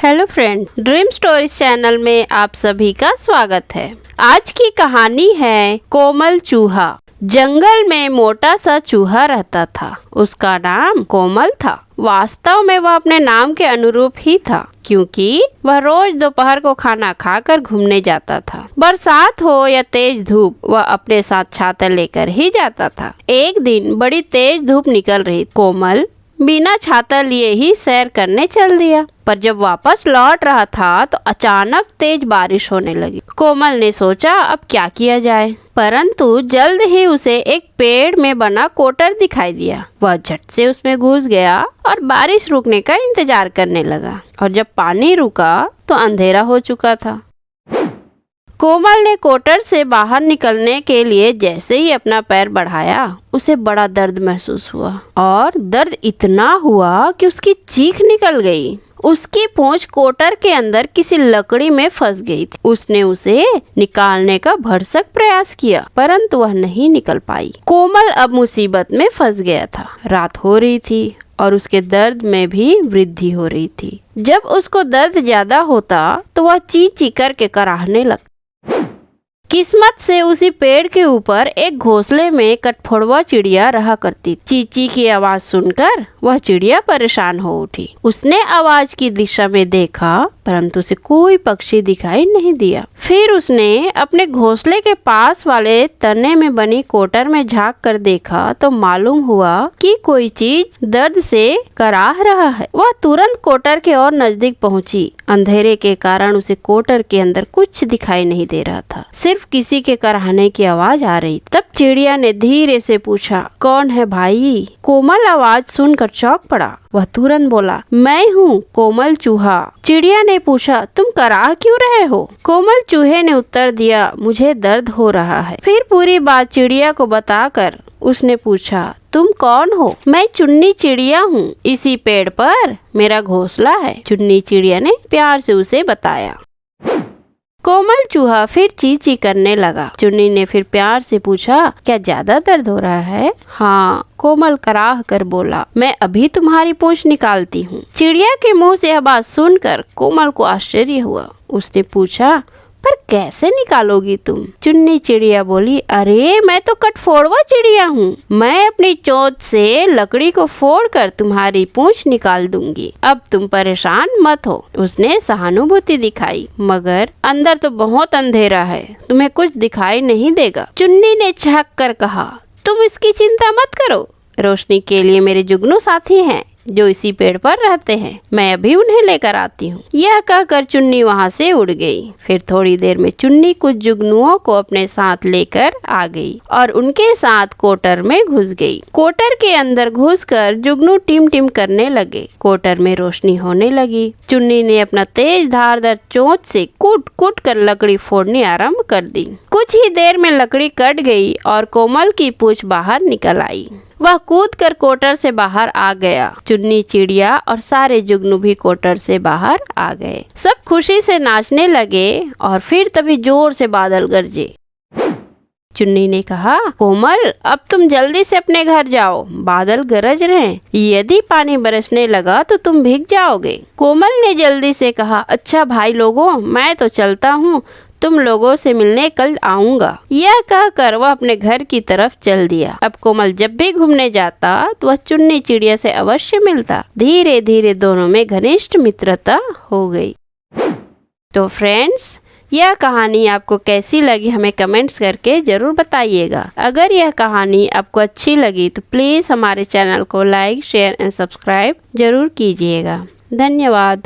Hello friend, dream stories channel में आप सभी का स्वागत है। आज की कहानी है कोमल चूहा। जंगल में मोटा सा चूहा रहता था। उसका नाम कोमल था। वास्तव में वह अपने नाम के अनुरूप ही था, क्योंकि वह रोज दोपहर को खाना खाकर घूमने जाता था। बरसात हो या तेज धूप, वह अपने साथ छाता लेकर ही जाता था। एक दिन बड़ी तेज धूप निकल रही। कोमल बिना छाता लिए ही सैर करने चल दिया, पर जब वापस लौट रहा था तो अचानक तेज बारिश होने लगी। कोमल ने सोचा अब क्या किया जाए, परंतु जल्द ही उसे एक पेड़ में बना कोटर दिखाई दिया। वह झट से उसमें घुस गया और बारिश रुकने का इंतजार करने लगा। और जब पानी रुका तो अंधेरा हो चुका था। कोमल ने कोटर से बाहर निकलने के लिए जैसे ही अपना पैर बढ़ाया, उसे बड़ा दर्द महसूस हुआ। और दर्द इतना हुआ कि उसकी चीख निकल गई। उसकी पूंछ कोटर के अंदर किसी लकड़ी में फंस गई थी। उसने उसे निकालने का भरसक प्रयास किया, परंतु वह नहीं निकल पाई। कोमल अब मुसीबत में फंस गया था। रात हो रही थी और उसके दर्द में भी वृद्धि हो रही थी। जब उसको दर्द ज्यादा होता तो वह ची ची करके कराहने लगता। किस्मत से उसी पेड़ के ऊपर एक घोंसले में कटफोड़वा चिड़िया रहा करती। चींची की आवाज सुनकर वह चिड़िया परेशान हो उठी। उसने आवाज की दिशा में देखा, परंतु उसे कोई पक्षी दिखाई नहीं दिया। फिर उसने अपने घोंसले के पास वाले तने में बनी कोटर में झांक कर देखा तो मालूम हुआ कि कोई चीज दर्द से कराह रहा है। वह तुरंत कोटर के और नजदीक पहुंची। अंधेरे के कारण उसे कोटर के अंदर कुछ दिखाई नहीं दे रहा था, सिर्फ किसी के कराहने की आवाज आ रही। तब चिड़िया ने धीरे से पूछा, कौन है भाई? कोमल आवाज सुनकर चौंक पड़ा। वह तुरंत बोला, मैं हूँ कोमल चूहा। चिड़िया ने पूछा, तुम कराह क्यों रहे हो? कोमल चूहे ने उत्तर दिया, मुझे दर्द हो रहा है। फिर पूरी बात चिड़िया को बताकर उसने पूछा, तुम कौन हो? मैं चुन्नी चिड़िया हूँ। इसी पेड़ पर मेरा घोंसला है। चुन्नी चिड़िया ने प्यार से उसे बताया। कोमल चूहा फिर ची ची करने लगा। चुन्नी ने फिर प्यार से पूछा, क्या ज्यादा दर्द हो रहा है? हाँ, कोमल कराह कर बोला, मैं अभी तुम्हारी पूंछ निकालती हूँ। चिड़िया के मुंह से यह बात सुनकर कोमल को आश्चर्य हुआ। उसने पूछा, पर कैसे निकालोगी तुम? चुन्नी चिड़िया बोली, अरे मैं तो कटफोड़वा चिड़िया हूँ। मैं अपनी चोंच से लकड़ी को फोड़कर तुम्हारी पूंछ निकाल दूंगी। अब तुम परेशान मत हो। उसने सहानुभूति दिखाई, मगर अंदर तो बहुत अंधेरा है, तुम्हें कुछ दिखाई नहीं देगा। चुन्नी ने झक कर कहा, तुम इसकी चिंता मत करो। रोशनी के लिए मेरे जुगनू साथी हैं जो इसी पेड़ पर रहते हैं। मैं अभी उन्हें लेकर आती हूँ। यह कहकर चुन्नी वहाँ से उड़ गई। फिर थोड़ी देर में चुन्नी कुछ जुगनुओं को अपने साथ लेकर आ गई और उनके साथ कोटर में घुस गई। कोटर के अंदर घुसकर जुगनू टिम टिम करने लगे। कोटर में रोशनी होने लगी। चुन्नी ने अपना तेज धारदार चोंच से कूट कूट कर लकड़ी फोड़नी आरम्भ कर दी। कुछ ही देर में लकड़ी कट गई और कोमल की पूंछ बाहर निकल आई। वह कूद कर कोटर से बाहर आ गया। चुन्नी चिड़िया और सारे जुगनू भी कोटर से बाहर आ गए। सब खुशी से नाचने लगे और फिर तभी जोर से बादल गरजे। चुन्नी ने कहा, कोमल अब तुम जल्दी से अपने घर जाओ, बादल गरज रहे। यदि पानी बरसने लगा तो तुम भीग जाओगे। कोमल ने जल्दी से कहा, अच्छा भाई लोगों, मैं तो चलता हूँ, तुम लोगों से मिलने कल आऊंगा। यह कहकर वह अपने घर की तरफ चल दिया। अब कोमल जब भी घूमने जाता तो वह चुन्नी चिड़िया से अवश्य मिलता। धीरे धीरे दोनों में घनिष्ठ मित्रता हो गई। तो फ्रेंड्स, यह कहानी आपको कैसी लगी हमें कमेंट्स करके जरूर बताइएगा। अगर यह कहानी आपको अच्छी लगी तो प्लीज हमारे चैनल को लाइक, शेयर एंड सब्सक्राइब जरूर कीजिएगा। धन्यवाद।